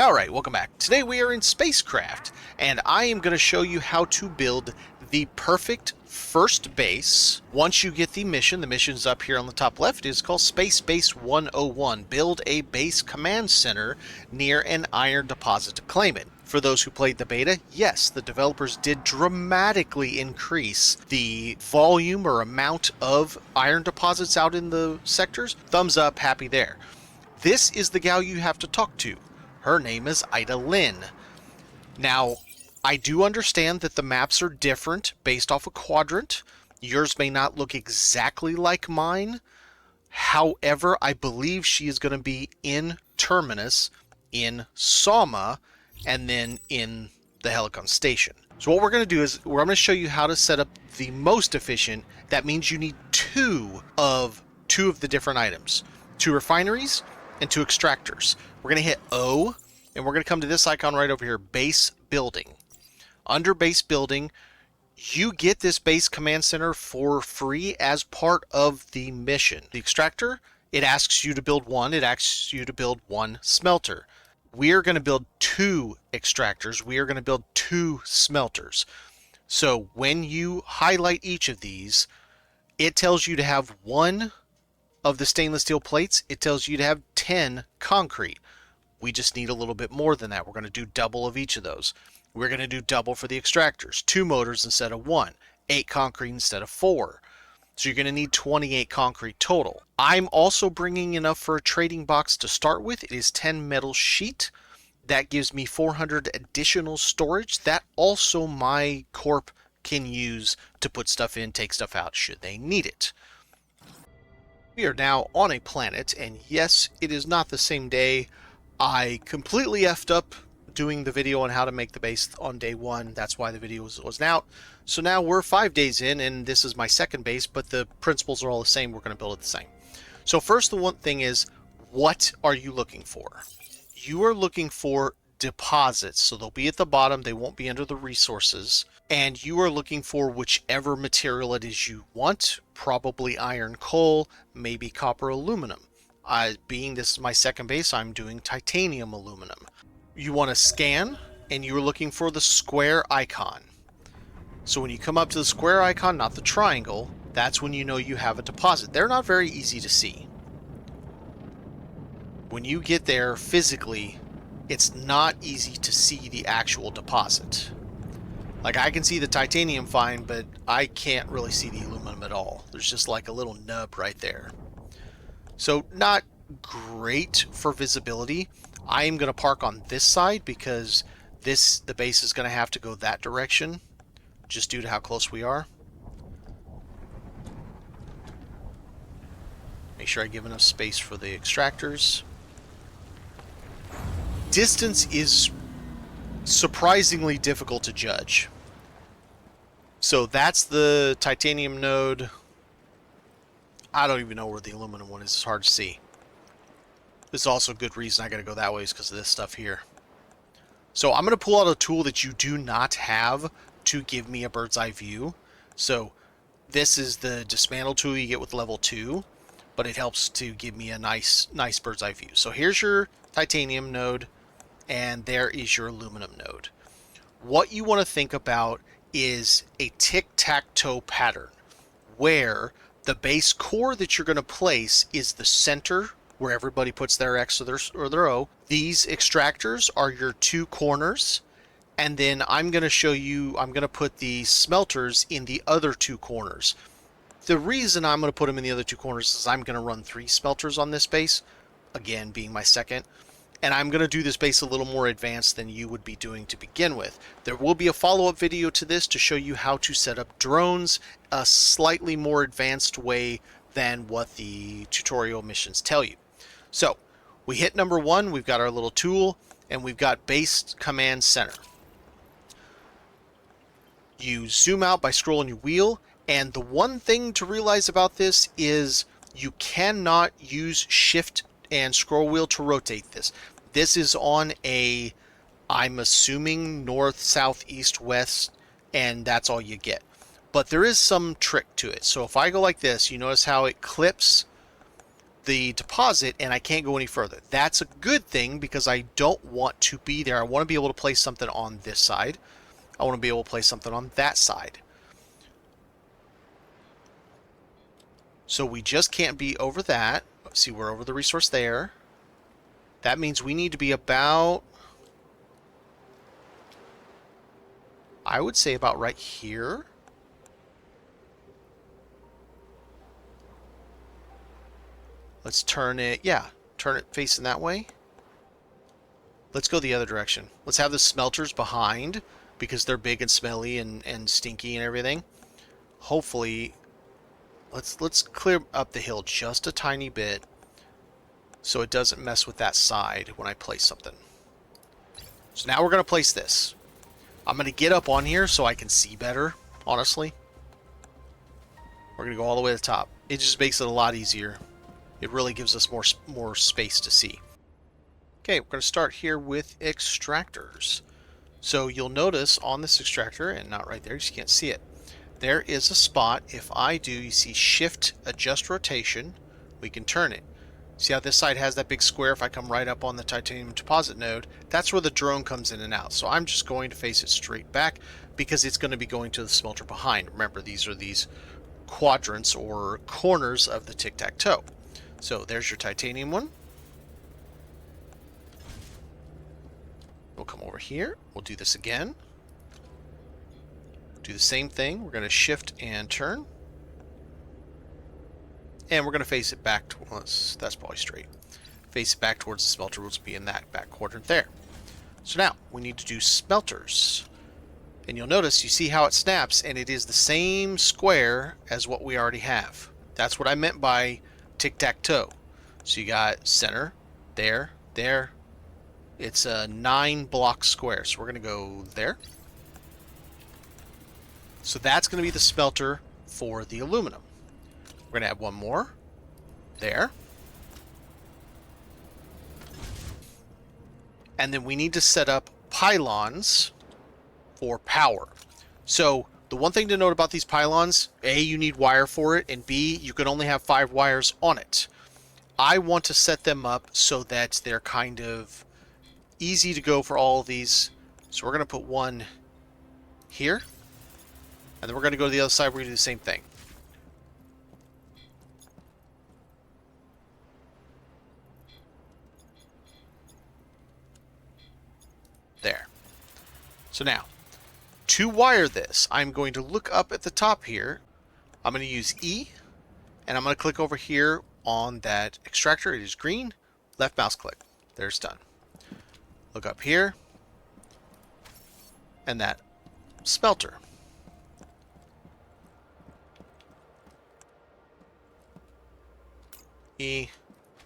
Alright, welcome back. Today we are in SpaceCraft, and I am going to show you how to build the perfect first base. Once you get the mission's up here on the top left. It's called Space Base 101. Build a base command center near an iron deposit to claim it. For those who played the beta, yes, the developers did dramatically increase the volume or amount of iron deposits out in the sectors. Thumbs up, happy there. This is the gal you have to talk to. Her name is Ida Lynn. Now, I do understand that the maps are different based off a quadrant. Yours may not look exactly like mine. However, I believe she is going to be in Terminus, in Sama, and then in the Helicon station. So what we're going to do is I'm going to show you how to set up the most efficient. That means you need two of the different items. 2 refineries and 2 extractors. We're going to hit O, and we're going to come to this icon right over here, Base Building. Under Base Building, you get this base command center for free as part of the mission. The extractor, it asks you to build one. It asks you to build 1 smelter. We are going to build 2 extractors. We are going to build 2 smelters. So when you highlight each of these, it tells you to have 1 of the stainless steel plates. It tells you to have 10 concrete. We just need a little bit more than that. We're going to do double of each of those. We're going to do double for the extractors. 2 motors instead of 1. 8 concrete instead of 4. So you're going to need 28 concrete total. I'm also bringing enough for a trading box to start with. It is 10 metal sheet. That gives me 400 additional storage. That also my corp can use to put stuff in, take stuff out should they need it. We are now on a planet, and yes, it is not the same day. I completely effed up doing the video on how to make the base on day 1. That's why the video wasn't out. So now we're 5 days in, and this is my second base, but the principles are all the same. We're going to build it the same. So first, the one thing is, what are you looking for? You are looking for deposits. So they'll be at the bottom. They won't be under the resources. And you are looking for whichever material it is you want. Probably iron, coal, maybe copper, aluminum. Being this is my second base, I'm doing titanium aluminum. You want to scan, and you're looking for the square icon. So when you come up to the square icon, not the triangle, that's when you know you have a deposit. They're not very easy to see. When you get there physically, it's not easy to see the actual deposit. Like, I can see the titanium fine, but I can't really see the aluminum at all. There's just like a little nub right there. So not great for visibility. I am going to park on this side because the base is going to have to go that direction just due to how close we are. Make sure I give enough space for the extractors. Distance is surprisingly difficult to judge. So that's the titanium node. I don't even know where the aluminum one is. It's hard to see. This is also a good reason I got to go that way is because of this stuff here. So I'm going to pull out a tool that you do not have to give me a bird's eye view. So this is the dismantle tool you get with level 2, but it helps to give me a nice bird's eye view. So here's your titanium node, and there is your aluminum node. What you want to think about is a tic-tac-toe pattern, where the base core that you're going to place is the center, where everybody puts their X or their O. These extractors are your 2 corners, and then I'm going to show you, I'm going to put the smelters in the other 2 corners. The reason I'm going to put them in the other 2 corners is I'm going to run 3 smelters on this base, again being my second, and I'm going to do this base a little more advanced than you would be doing to begin with. There will be a follow-up video to this to show you how to set up drones a slightly more advanced way than what the tutorial missions tell you. So we hit number 1, we've got our little tool, and we've got base command center. You zoom out by scrolling your wheel, and the one thing to realize about this is you cannot use shift and scroll wheel to rotate this. This is on a, I'm assuming, north, south, east, west, and that's all you get. But there is some trick to it. So if I go like this, you notice how it clips the deposit and I can't go any further. That's a good thing because I don't want to be there. I want to be able to place something on this side. I want to be able to place something on that side. So we just can't be over that. See, we're over the resource there. That means we need to be about, I would say about right here. Let's turn it, yeah, turn it facing that way. Let's go the other direction. Let's have the smelters behind because they're big and smelly and stinky and everything. Hopefully, let's clear up the hill just a tiny bit so it doesn't mess with that side when I place something. So now we're going to place this. I'm going to get up on here so I can see better, honestly. We're going to go all the way to the top. It just makes it a lot easier. It really gives us more space to see. Okay, we're going to start here with extractors. So you'll notice on this extractor, and not right there, you just can't see it, there is a spot. If I do, you see shift, adjust rotation, we can turn it. See how this side has that big square? If I come right up on the titanium deposit node, that's where the drone comes in and out. So I'm just going to face it straight back because it's going to be going to the smelter behind. Remember, these are these quadrants or corners of the tic-tac-toe. So there's your titanium one. We'll come over here. We'll do this again. Do the same thing. We're going to shift and turn. And we're going to face it back. That's probably straight. Face it back towards the smelter, which will be in that back quadrant there. So now we need to do smelters. And you'll notice, you see how it snaps, and it is the same square as what we already have. That's what I meant by tic-tac-toe. So you got center, there, there. It's a 9-block square, so we're going to go there. So that's going to be the smelter for the aluminum. We're going to add one more there. And then we need to set up pylons for power. So the one thing to note about these pylons, A, you need wire for it, and B, you can only have 5 wires on it. I want to set them up so that they're kind of easy to go for all of these. So we're going to put one here, and then we're going to go to the other side. We're going to do the same thing. There. So now, to wire this, I'm going to look up at the top here. I'm going to use E, and I'm going to click over here on that extractor. It is green. Left mouse click. There's done. Look up here, and that smelter. E,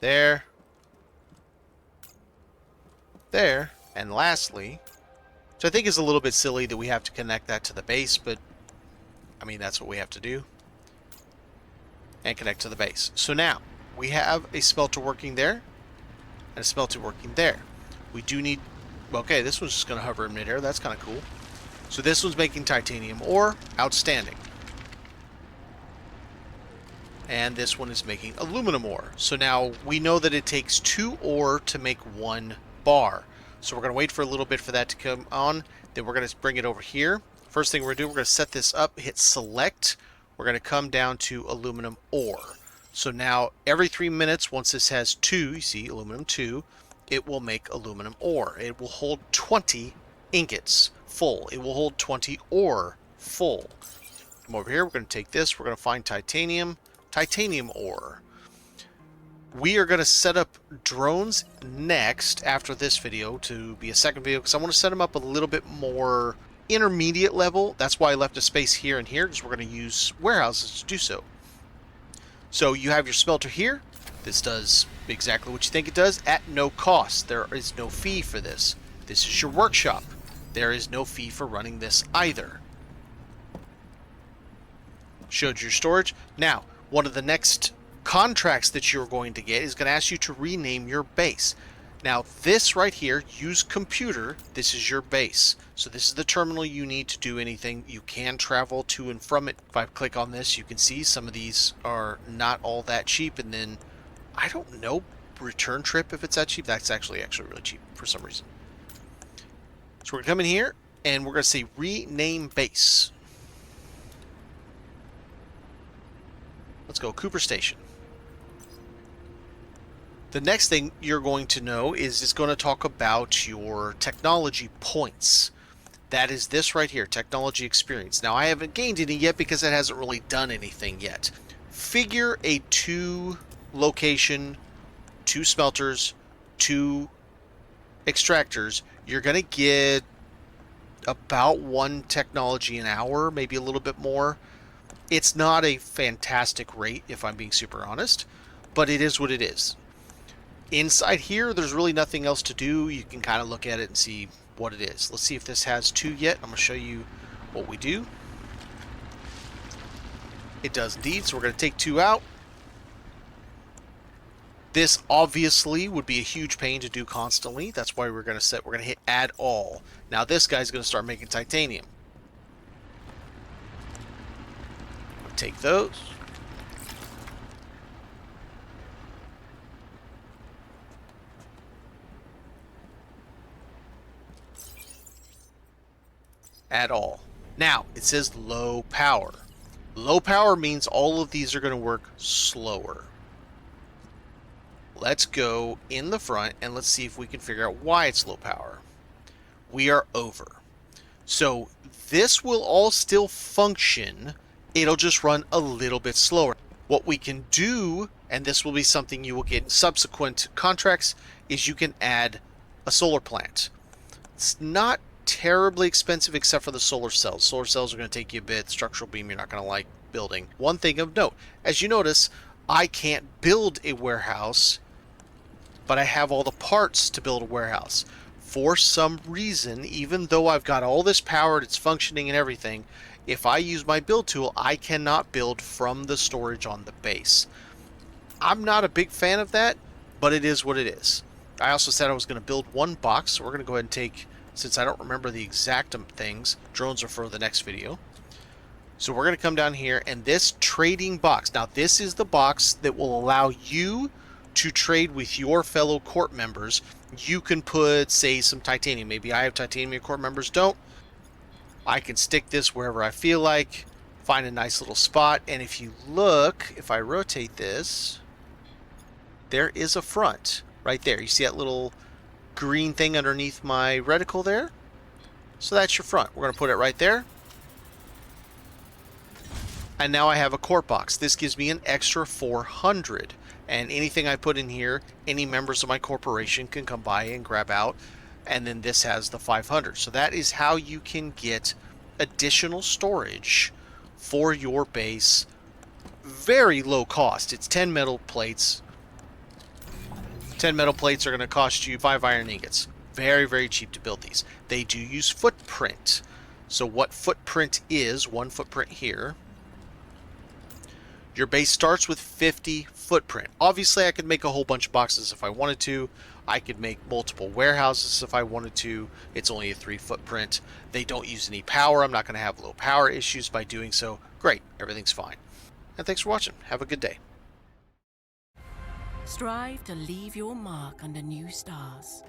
there, there, and lastly, which I think is a little bit silly that we have to connect that to the base, but I mean, that's what we have to do. And connect to the base. So now, we have a smelter working there, and a smelter working there. We do need, okay, this one's just going to hover in midair. That's kind of cool. So this one's making titanium ore. Outstanding. And this one is making aluminum ore. So now we know that it takes 2 ore to make 1 bar. So we're going to wait for a little bit for that to come on. Then we're going to bring it over here. First thing we're going to do, we're going to set this up, hit select. We're going to come down to aluminum ore. So now every 3 minutes, once this has 2, you see aluminum 2, it will make aluminum ore. It will hold 20 ingots full. It will hold 20 ore full. Come over here, we're going to take this, we're going to find titanium ore. We are going to set up drones next after this video to be a second video because I want to set them up a little bit more intermediate level. That's why I left a space here and here because we're going to use warehouses to do so. So you have your smelter here. This does exactly what you think it does at no cost. There is no fee for this. This is your workshop. There is no fee for running this either. Showed your storage. Now, one of the next contracts that you're going to get is going to ask you to rename your base. Now, this right here, use computer, this is your base. So this is the terminal you need to do anything. You can travel to and from it. If I click on this, you can see some of these are not all that cheap, and then I don't know return trip if it's that cheap. That's actually really cheap for some reason. So we're going to come in here, and we're going to say rename base. Let's go Cooper Station. The next thing you're going to know is it's going to talk about your technology points. That is this right here, technology experience. Now, I haven't gained any yet because it hasn't really done anything yet. Figure a 2 location, 2 smelters, 2 extractors. You're going to get about 1 technology an hour, maybe a little bit more. It's not a fantastic rate, if I'm being super honest, but it is what it is. Inside here, there's really nothing else to do. You can kind of look at it and see what it is. Let's see if this has 2 yet. I'm going to show you what we do. It does indeed, so we're going to take 2 out. This obviously would be a huge pain to do constantly. That's why we're going to hit add all. Now this guy's going to start making titanium. Take those. At all. Now, it says low power. Low power means all of these are going to work slower. Let's go in the front and let's see if we can figure out why it's low power. We are over. So this will all still function. It'll just run a little bit slower. What we can do, and this will be something you will get in subsequent contracts, is you can add a solar plant. It's not terribly expensive except for the solar cells. Solar cells are going to take you a bit. Structural beam you're not going to like building. One thing of note, as you notice, I can't build a warehouse, but I have all the parts to build a warehouse. For some reason, even though I've got all this power, it's functioning and everything, if I use my build tool, I cannot build from the storage on the base. I'm not a big fan of that, but it is what it is. I also said I was going to build 1 box, so we're going to go ahead and take, since I don't remember the exact things, drones are for the next video. So we're going to come down here, and this trading box, now this is the box that will allow you to trade with your fellow court members. You can put, say, some titanium. Maybe I have titanium, your court members don't. I can stick this wherever I feel like, find a nice little spot, and if you look, if I rotate this, there is a front right there. You see that little green thing underneath my reticle there? So that's your front. We're going to put it right there. And now I have a court box. This gives me an extra 400. And anything I put in here, any members of my corporation can come by and grab out. And then this has the 500. So that is how you can get additional storage for your base. Very low cost. It's 10 metal plates. 10 metal plates are going to cost you 5 iron ingots. Very, very cheap to build these. They do use footprint. So what footprint is, 1 footprint here. Your base starts with 50 footprint. Obviously, I could make a whole bunch of boxes if I wanted to. I could make multiple warehouses if I wanted to. It's only a 3 footprint. They don't use any power. I'm not going to have low power issues by doing so. Great. Everything's fine. And thanks for watching. Have a good day. Strive to leave your mark under new stars.